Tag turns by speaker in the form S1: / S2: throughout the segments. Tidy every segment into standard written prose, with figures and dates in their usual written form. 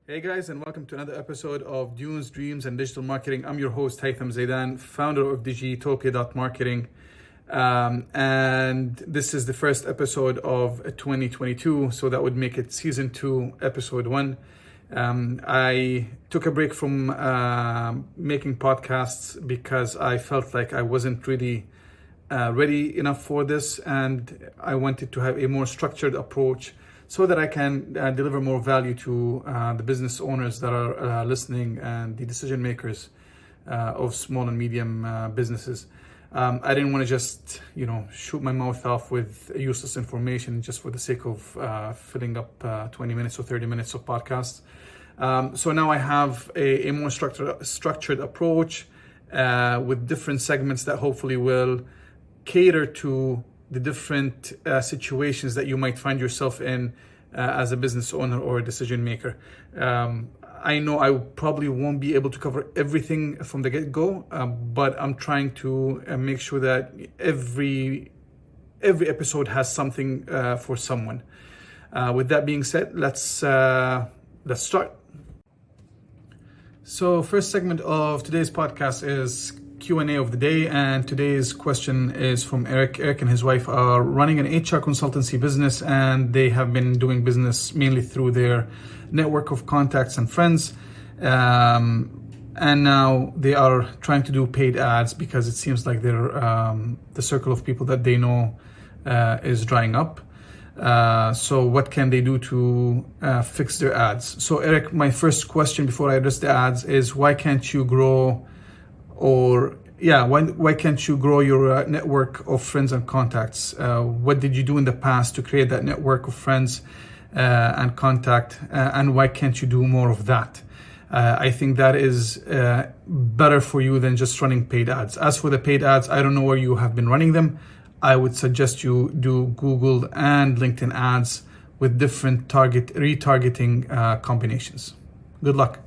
S1: Hey guys, and welcome to another episode of Dunes, Dreams, and Digital Marketing. I'm your host, Haytham Zaidan, founder of Digitopia.marketing. And this is the first episode of 2022, so that would make it season 2, episode 1. I took a break from making podcasts because I felt like I wasn't really ready enough for this, and I wanted to have a more structured approach so that I can deliver more value to the business owners that are listening and the decision makers of small and medium businesses. I didn't want to just, shoot my mouth off with useless information just for the sake of filling up 20 minutes or 30 minutes of podcasts. So now I have a more structured approach with different segments that hopefully will cater to the different situations that you might find yourself in as a business owner or a decision maker. I know I probably won't be able to cover everything from the get-go, but I'm trying to make sure that every episode has something for someone. With that being said, let's start. So first segment of today's podcast is Q&A of the day, and today's question is from Eric. Eric and his wife are running an HR consultancy business, and they have been doing business mainly through their network of contacts and friends. And now they are trying to do paid ads because it seems like the circle of people that they know is drying up. So what can they do to fix their ads? So Eric, my first question before I address the ads is why can't you grow why can't you grow your network of friends and contacts? What did you do in the past to create that network of friends and contact, and why can't you do more of that? I think that is better for you than just running paid ads. As for the paid ads, I don't know where you have been running them. I would suggest you do Google and LinkedIn ads with different retargeting combinations. Good luck.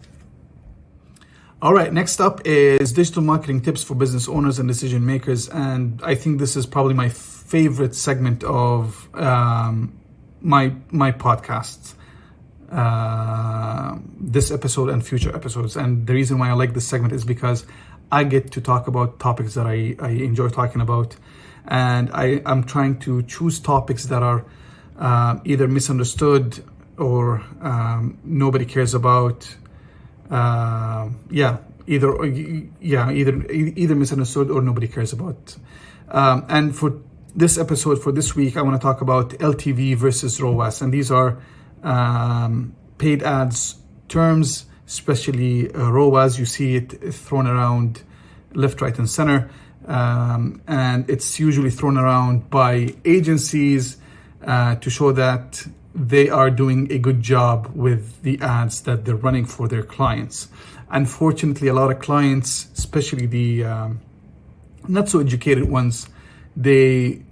S1: All right, next up is digital marketing tips for business owners and decision makers. And I think this is probably my favorite segment of my podcasts, this episode and future episodes. And the reason why I like this segment is because I get to talk about topics that I enjoy talking about. And I'm trying to choose topics that are either misunderstood or nobody cares about. Either misunderstood or nobody cares about. And for this episode, for this week, I want to talk about LTV versus ROAS. And these are paid ads terms, especially ROAS. You see it thrown around left, right, and center. And it's usually thrown around by agencies to show that they are doing a good job with the ads that they're running for their clients. Unfortunately, a lot of clients, especially the not so educated ones, they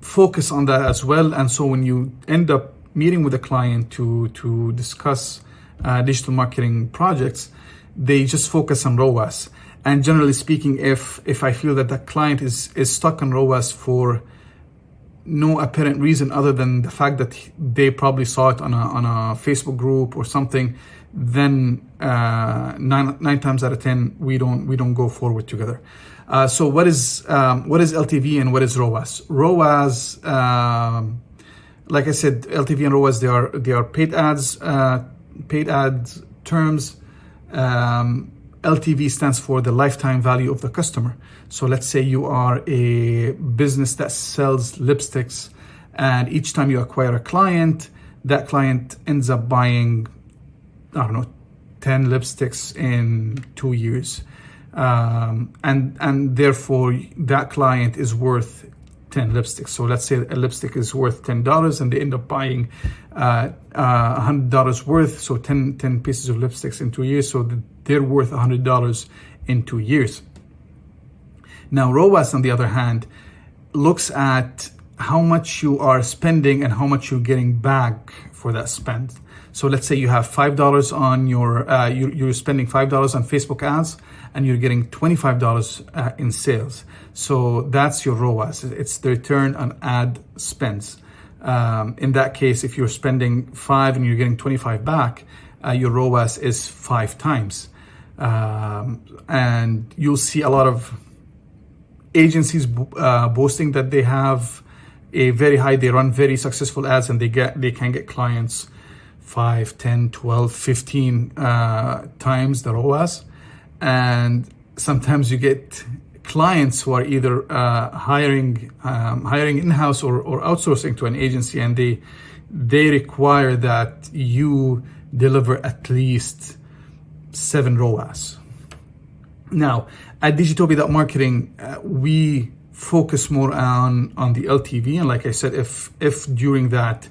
S1: focus on that as well. And so when you end up meeting with a client to discuss digital marketing projects, they just focus on ROAS. And generally speaking, if I feel that the client is stuck on ROAS for no apparent reason other than the fact that they probably saw it on a Facebook group or something, then nine times out of 10 we don't go forward together. So what is LTV and what is ROAS? ROAS, like I said, LTV and ROAS, they are paid ads terms. LTV stands for the lifetime value of the customer. So let's say you are a business that sells lipsticks, and each time you acquire a client, that client ends up buying, 10 lipsticks in 2 years. And therefore that client is worth 10 lipsticks. So let's say a lipstick is worth $10 and they end up buying $100 worth. So 10 pieces of lipsticks in 2 years. So they're worth $100 in 2 years. Now, ROAS, on the other hand, looks at how much you are spending and how much you're getting back for that spend. So let's say you have $5 on your, you're spending $5 on Facebook ads and you're getting $25 in sales. So that's your ROAS. It's the return on ad spends. In that case, if you're spending 5 and you're getting 25 back, your ROAS is 5 times. And you'll see a lot of agencies boasting that they have a very high, they run very successful ads, and they can get clients 5, 10, 12, 15 times the ROAS. And sometimes you get clients who are either hiring in-house or outsourcing to an agency, and they require that you deliver at least 7 ROAS. Now, at Digitopia.marketing, we focus more on the LTV. And like I said, if during that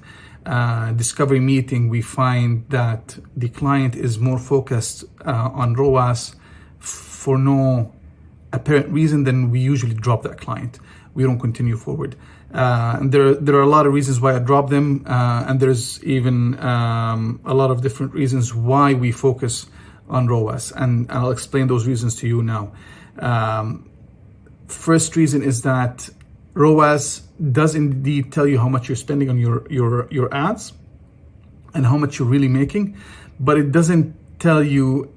S1: discovery meeting we find that the client is more focused on ROAS for no apparent reason, then we usually drop that client. We don't continue forward. And there are a lot of reasons why I drop them, and there's even a lot of different reasons why we focus on ROAS, and I'll explain those reasons to you now. First reason is that ROAS does indeed tell you how much you're spending on your ads and how much you're really making, but it doesn't tell you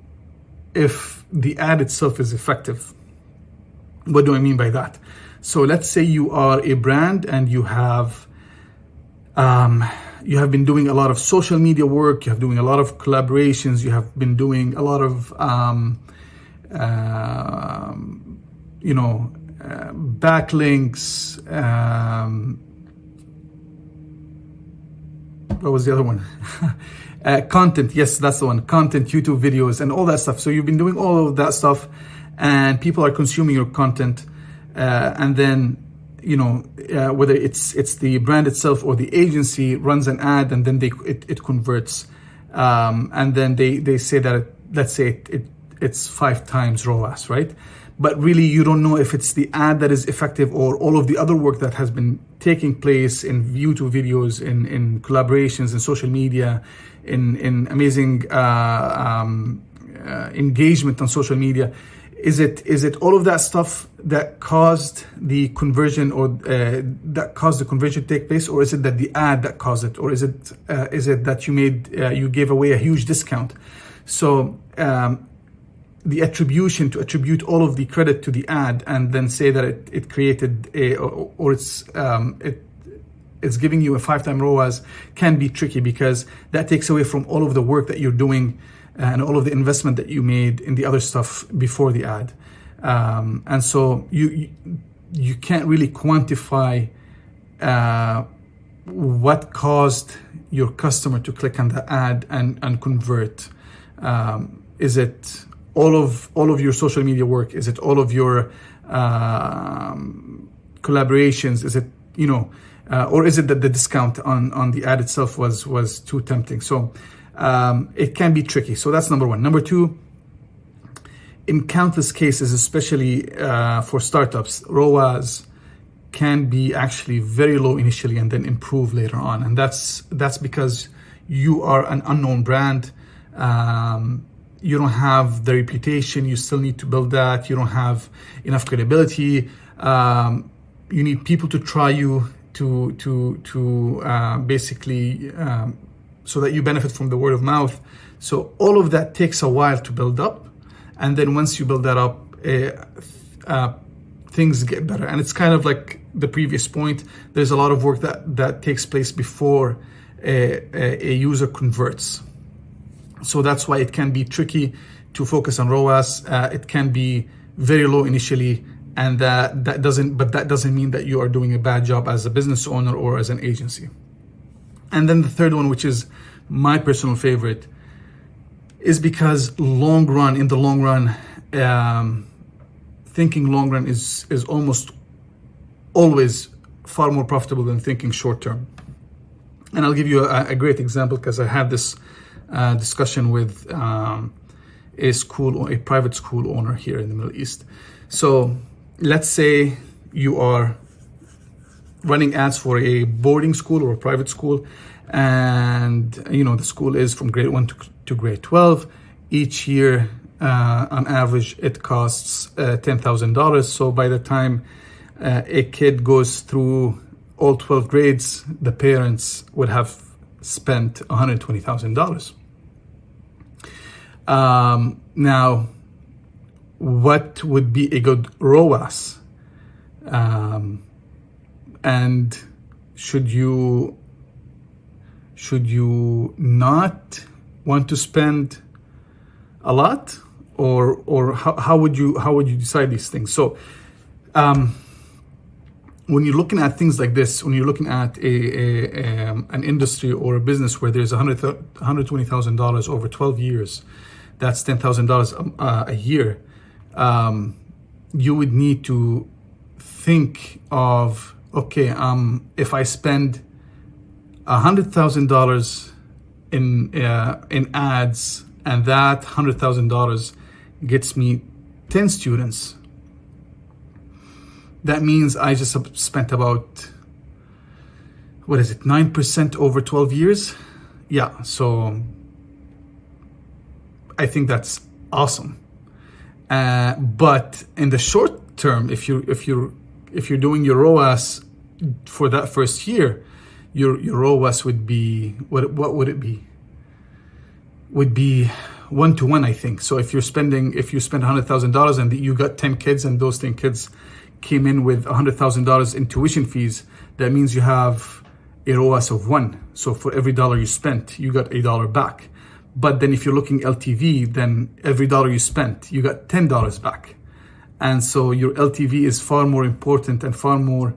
S1: if the ad itself is effective. What do I mean by that? So let's say you are a brand and you have been doing a lot of social media work, you have doing a lot of collaborations, you have been doing a lot of backlinks, what was the other one? Content, yes, that's the one. Content, YouTube videos, and all that stuff. So you've been doing all of that stuff, and people are consuming your content, and then whether it's the brand itself or the agency runs an ad, and then it converts, and then they say that let's say it's 5 times ROAS, right? But really you don't know if it's the ad that is effective or all of the other work that has been taking place in YouTube videos, in collaborations, in social media, in amazing engagement on social media. Is it all of that stuff that caused the conversion, or that caused the conversion to take place, or is it that the ad that caused it, or is it that you gave away a huge discount? So the attribution, to attribute all of the credit to the ad and then say that it created it's giving you a 5-time ROAS can be tricky, because that takes away from all of the work that you're doing and all of the investment that you made in the other stuff before the ad. And so you can't really quantify what caused your customer to click on the ad and convert. Is it all of your social media work? Is it all of your collaborations? Is it or is it that the discount on the ad itself was too tempting? So it can be tricky. So that's number one. Number two, in countless cases, especially for startups, ROAS can be actually very low initially and then improve later on. And that's because you are an unknown brand. You don't have the reputation. You still need to build that. You don't have enough credibility. You need people to try you to basically so that you benefit from the word of mouth. So all of that takes a while to build up. And then once you build that up, things get better. And it's kind of like the previous point. There's a lot of work that takes place before a user converts. So that's why it can be tricky to focus on ROAS. It can be very low initially, and that doesn't mean that you are doing a bad job as a business owner or as an agency. And then the third one, which is my personal favorite, is because in the long run, thinking long run is almost always far more profitable than thinking short term. And I'll give you a great example, because I had this discussion with a private school owner here in the Middle East. So let's say you are running ads for a boarding school or a private school, and the school is from grade 1 to grade 12. Each year, on average, it costs $10,000. So by the time a kid goes through all 12 grades, the parents would have spent $120,000. Now, what would be a good ROAS? And should you not want to spend a lot, or how would you decide these things? So when you're looking at things like this, when you're looking at an industry or a business where there's $120,000 over 12 years, that's $10,000 a year, you would need to think of, okay, if I spend $100,000 in ads, and that $100,000 gets me 10 students, that means I just spent about, 9% over 12 years? Yeah, so I think that's awesome. But in the short term, if you're doing your ROAS for that first year, your ROAS would be, what would it be? Would be 1-to-1, I think. So if you spend $100,000 and you got 10 kids, and those 10 kids came in with $100,000 in tuition fees, that means you have a ROAS of 1. So for every dollar you spent, you got $1 back. But then if you're looking LTV, then every dollar you spent, you got $10 back. And so your LTV is far more important and far more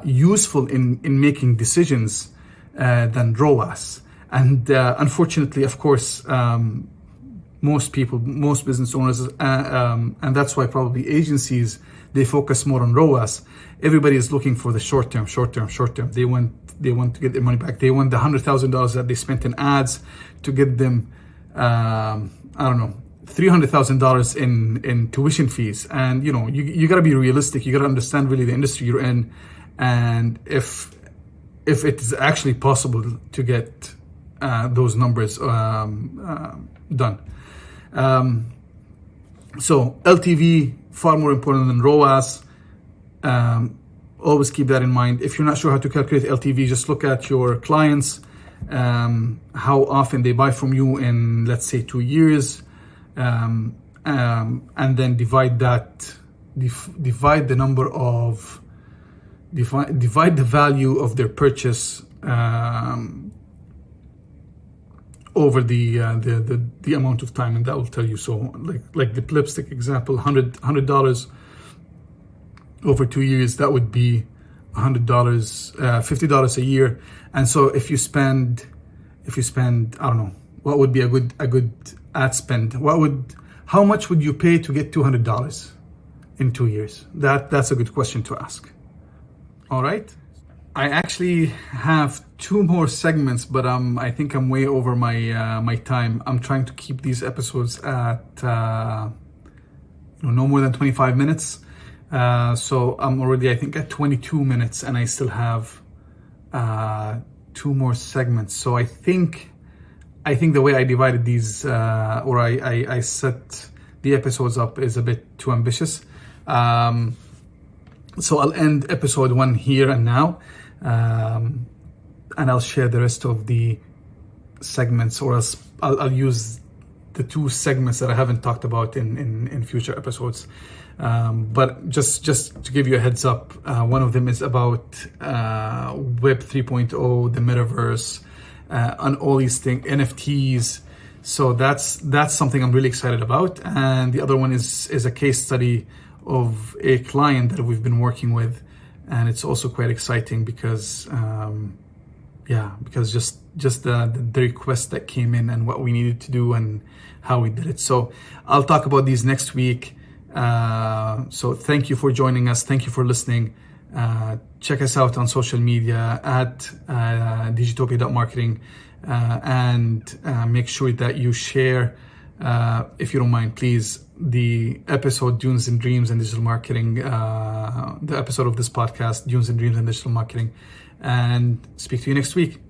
S1: useful in making decisions than ROAS. And unfortunately, of course, most business owners, and that's why probably agencies, they focus more on ROAS. Everybody is looking for the short term. They want to get their money back. They want the $100,000 that they spent in ads to get them, $300,000 in tuition fees. And you got to be realistic. You got to understand really the industry you're in, and if it is actually possible to get those numbers done. So LTV, far more important than ROAS. Always keep that in mind. If you're not sure how to calculate LTV, just look at your clients, how often they buy from you in, let's say, 2 years, and then divide the value of their purchase over the amount of time, and that will tell you. So like the lipstick example, $100 over 2 years, that would be $100, $50 a year. And so if you spend, I don't know, what would be a good ad spend? How much would you pay to get $200 in 2 years? That's a good question to ask. All right. I actually have 2 more segments, but I think I'm way over my time. I'm trying to keep these episodes at no more than 25 minutes. So I'm already, I think, at 22 minutes, and I still have 2 more segments. So I think the way I divided these, or I set the episodes up, is a bit too ambitious. So I'll end episode 1 here and now. And I'll share the rest of the segments, or else I'll use the 2 segments that I haven't talked about in future episodes. But just to give you a heads up, one of them is about Web 3.0, the metaverse, and all these things, NFTs. So that's something I'm really excited about. And the other one is a case study of a client that we've been working with. And it's also quite exciting because just the request that came in and what we needed to do and how we did it. So I'll talk about these next week. So thank you for joining us. Thank you for listening. Check us out on social media at digitopia.marketing, and make sure that you share, if you don't mind, please, the episode Dunes and Dreams and Digital Marketing, the episode of this podcast, Dunes and Dreams and Digital Marketing, and speak to you next week.